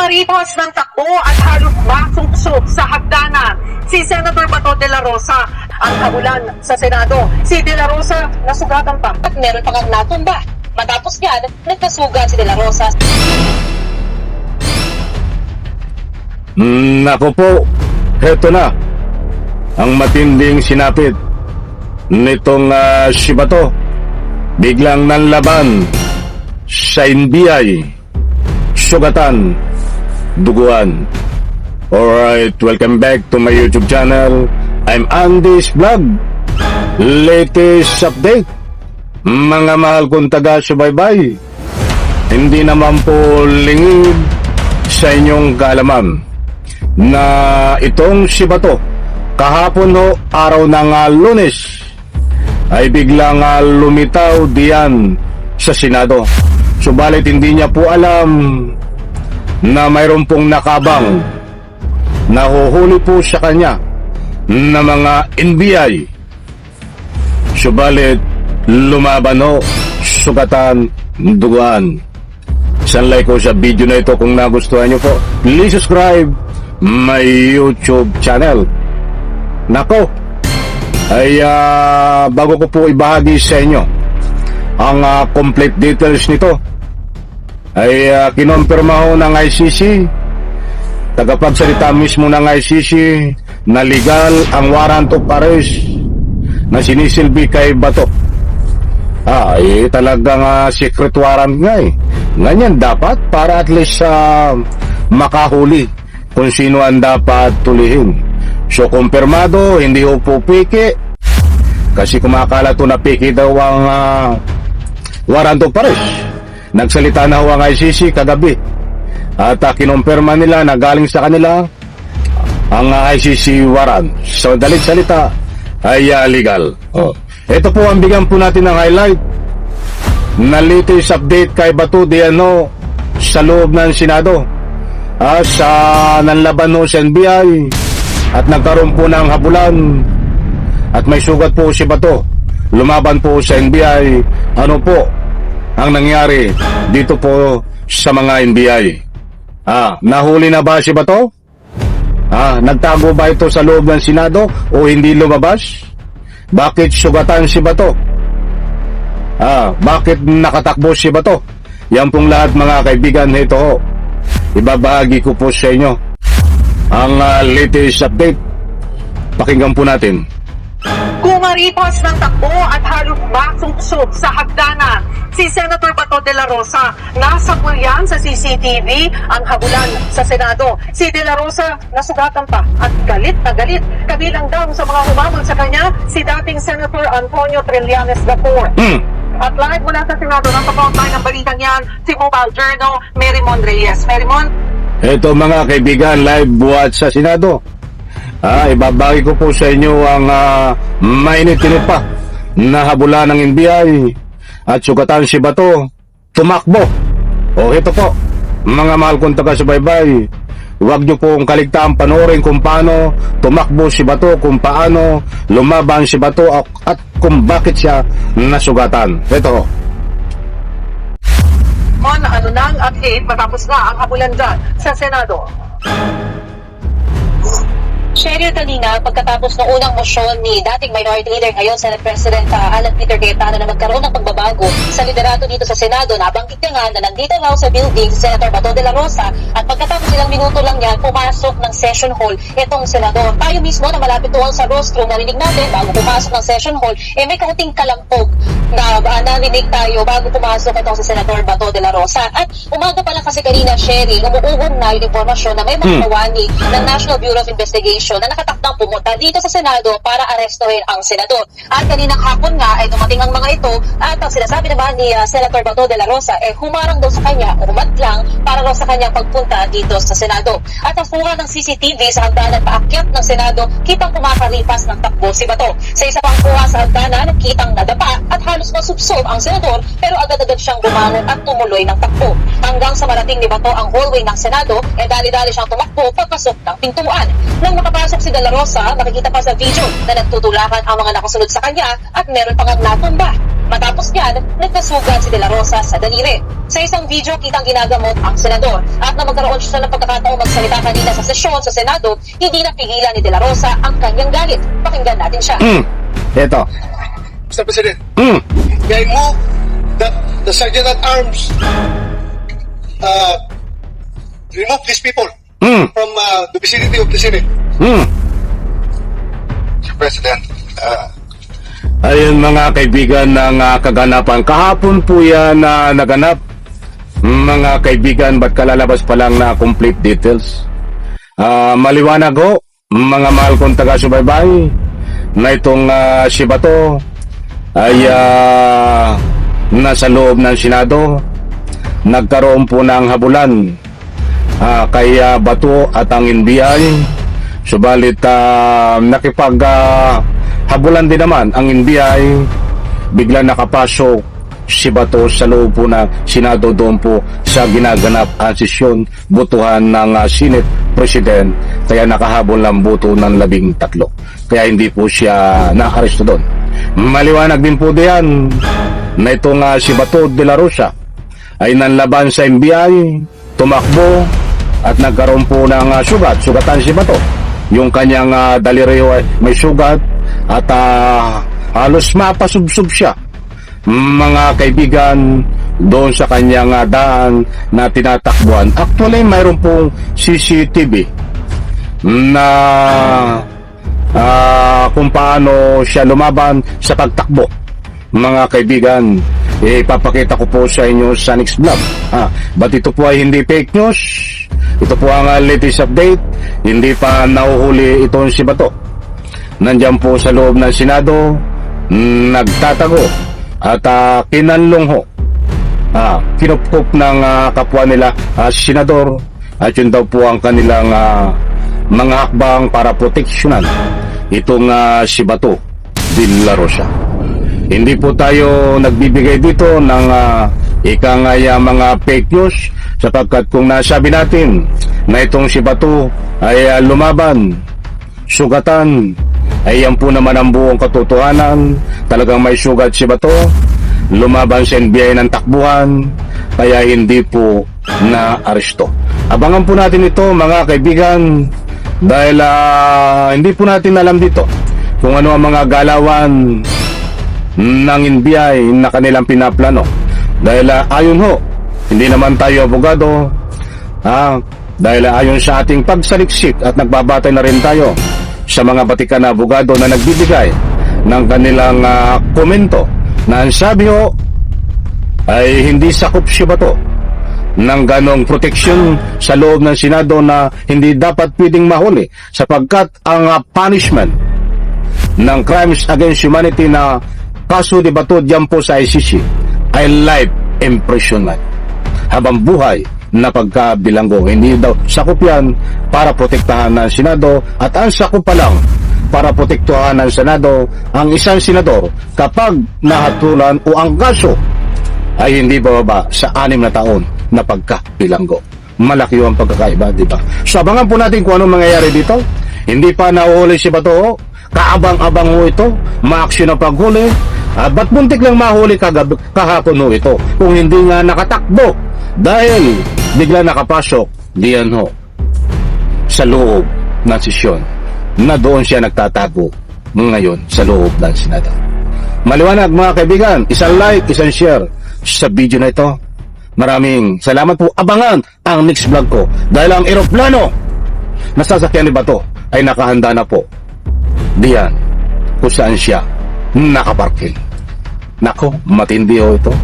Kumaripas ng takbo at halos masuksok sa hagdanan si Senator Bato de la Rosa. Ang habulan sa Senado, si de la Rosa nasugatan pa at meron pang natumba. Matapos yan, nagkasugat si de la Rosa. Nako po, heto na ang matinding sinapit nitong si Bato. Biglang nanlaban sa NBI, sugatan, duguan. Alright, welcome back to my YouTube channel. I'm Andy's Vlog. Latest update, mga mahal kong taga-subaybay. Hindi naman po lingid sa inyong kaalaman na itong si Bato kahapon ho, araw ng Lunes, ay biglang lumitaw diyan sa Senado. Subalit hindi niya po alam na mayroon pong nakabang, nahuhuli po sa kanya na mga NBI. Subalit lumaban ho, sugatan, duguan. Isang like ko sa video na ito kung nagustuhan niyo po. Please subscribe my YouTube channel. Nako, ay bago ko po ibahagi sa inyo ang complete details nito, ay kinompirma ho ng ICC, tagapagsalita mismo ng ICC, na legal ang warrant of arrest na sinisilbi kay Bato. Talagang secret warrant nga eh. Ganyan dapat para at least makahuli kung sino ang dapat tulihin. So kumpirmado, hindi ho po piki, kasi kumakala to na piki daw ang warrant of arrest. Nagsalita na ho ang ICC kagabi at kinumpirma nila na galing sa kanila ang ICC warrant. So dalit salita ay legal. Ito po ang bigyan po natin ng highlight na latest update kay Bato Diano sa loob ng Senado. Sa nanlaban ho sa NBI at nagkaroon po ng habulan at may sugat po si Bato. Lumaban po sa NBI. Ano po ang nangyari dito po sa mga NBI? Nahuli na ba si Bato? Nagtago ba ito sa loob ng Senado o hindi lumabas? Bakit sugatan si Bato? Bakit nakatakbo si Bato? Yan pong lahat mga kaibigan, ito ho. Ibabahagi ko po sa inyo ang latest update. Pakinggan po natin. Kumaripas ng takbo at halos masuksok sa hagdanan si Senator Bato de la Rosa. Nasa pulyan sa CCTV ang habulan sa Senado. Si de la Rosa nasugatan pa at galit na galit. Kabilang daw sa mga humamon sa kanya si dating Senator Antonio Trillanes IV. At live mula sa Senado, napapauntay ng balitang yan si Mobile Journal, Merymon Reyes. Merymon? Ito mga kaibigan, live buhat sa Senado. Ibabagi ko po sa inyo ang mainit-init pa na habula ng NBI at sugatan si Bato, tumakbo. Ito po, mga mahal kong taga-subaybay, huwag nyo pong kaligtaan panoorin kung paano tumakbo si Bato, kung paano lumaban si Bato at kung bakit siya nasugatan. Ito. Ano nang update matapos na ang habulan dyan sa Senado? Cheryl, kanina, pagkatapos ng unang mosyon ni dating Minority Leader, ngayon Senate President Alan Peter Cayetano, na magkaroon ng pagbabago sa liderato dito sa Senado, nabanggit niya nga na nandito raw sa building si Senator Bato de la Rosa, at pagkatapos ilang minuto lang yan, pumasok ng session hall itong senador. Tayo mismo na malapit doon sa rostro, narinig natin bago pumasok ng session hall, may kaunting kalampog na narinig tayo bago pumasok itong si Senator Bato de la Rosa. At umaga pa lang kasi kanina, Sherry, umuugong na yung informasyon na may mga kawani ng National Bureau of Investigation na nakatakdang pumunta dito sa Senado para arestuhin ang senador. At kaninang hapon nga ay dumating ang mga ito, at ang sinasabi naman ni Senator Bato de la Rosa humarang daw sa kanya, humadlang para daw sa kanyang pagpunta dito sa Senado. At ang kuha ng CCTV sa hagdanan paakyat ng Senado, kitang kumakaripas ng takbo si Bato. Sa isa pang kuha sa hagdanan, kitang nadapa at halos masubsob ang senador, pero agad-agad siyang bumangon at tumuloy ng takbo. Hanggang sa marating ni Bato ang hallway ng Senado, dali-dali siyang tumakbo pagpasok ng pintuan. Nang makapasok si de la Rosa, makikita pa sa video na nagtutulakan ang mga nakasunod sa kanya at meron pang natumba. Matapos niyan, nagkasugat si De La Rosa sa daliri. Sa isang video, kitang ginagamot ang senador. At na magkaroon siya ng pagkakataong magsalita kanina sa sesyon sa Senado, hindi napigilan ni De La Rosa ang kanyang galit. Pakinggan natin siya. Ito. Mr. President, Mm. may I move that the Sergeant at Arms remove these people from the vicinity of the Senate. Mr. President, Ayun mga kaibigan ng kaganapan. Kahapon po yan na naganap. Mga kaibigan, ba't kalalabas pa lang na complete details? Maliwanag ho, mga mahal kong taga-subaybay, na itong si Bato ay nasa loob ng Senado. Nagkaroon po ng habulan kay Bato at ang NBI. Subalit habulan din naman ang NBI, bigla nakapasok si Bato sa loob po ng Senado doon po sa ginaganap ang sesyon botohan ng Senate President, kaya nakahabol ng boto ng 13, kaya hindi po siya naaresto doon. Maliwanag din po diyan na itong si Bato de la Rosa ay nanlaban sa NBI, tumakbo at nagkaroon po ng sugatan si Bato. Yung kanyang daliri ay may sugat at halos mapasubsob siya, mga kaibigan, doon sa kanyang daan na tinatakbuhan. Actually, mayroon pong CCTV na kung paano siya lumaban sa pagtakbo. Mga kaibigan, ipapakita ko po sa inyo sa next vlog. But ito po ay hindi fake news. Ito po ang latest update. Hindi pa nahuhuli itong si Bato. Nandiyan po sa loob ng Senado, nagtatago at kinanlong ho. Kinupkup ng kapwa nila senador, at yun daw po ang kanilang mga hakbang para proteksyonan itong si Bato de la Rosa. Hindi po tayo nagbibigay dito ng mga fake news, sapagkat kung nasabi natin na itong si Bato ay lumaban, sugatan, ay yan po naman ang buong katotohanan. Talagang may sugat si Bato, lumaban sa NBI ng takbuhan, kaya hindi po na-aresto. Abangan po natin ito mga kaibigan, dahil hindi po natin alam dito kung ano ang mga galawan ng NBI na kanilang pinaplano. Dahil ayon ho, hindi naman tayo abogado, dahil ayon sa ating pagsaliksik at nagbabatay na rin tayo sa mga batikan na abogado na nagbibigay ng kanilang komento, na ang sabi ho ay hindi sakop si Bato ng ganong proteksyon sa loob ng Senado, na hindi dapat pwedeng mahuli, sapagkat ang punishment ng crimes against humanity na kaso ni Bato diyan po sa ICC ay life imprisonment, habang buhay na pagkabilanggo. Hindi daw sakop yan para protektahan ng Senado, at ang sakop pa lang para protektahan ng Senado ang isang senador kapag nahatulan o ang kaso ay hindi bababa sa 6 na taon na pagkabilanggo. Malaki ang pagkakaiba, di ba? So abangan po natin kung anong mangyayari dito. Hindi pa nahuhuli si Bato, kaabang-abang ho ito, ma-action ang paghuli. Ba't muntik lang mahuli kahapon ho ito, kung hindi nga nakatakbo, dahil bigla nakapasok diyan ho sa loob ng sesyon, na doon siya nagtatago ngayon sa loob ng Senado. Maliwanag mga kaibigan, isang like, isang share sa video na ito. Maraming salamat po. Abangan ang next vlog ko, dahil ang eroplano na sasakyan ni Bato ay nakahanda na po diyan kung saan siya nakaparking. Nako, matindi ho ito.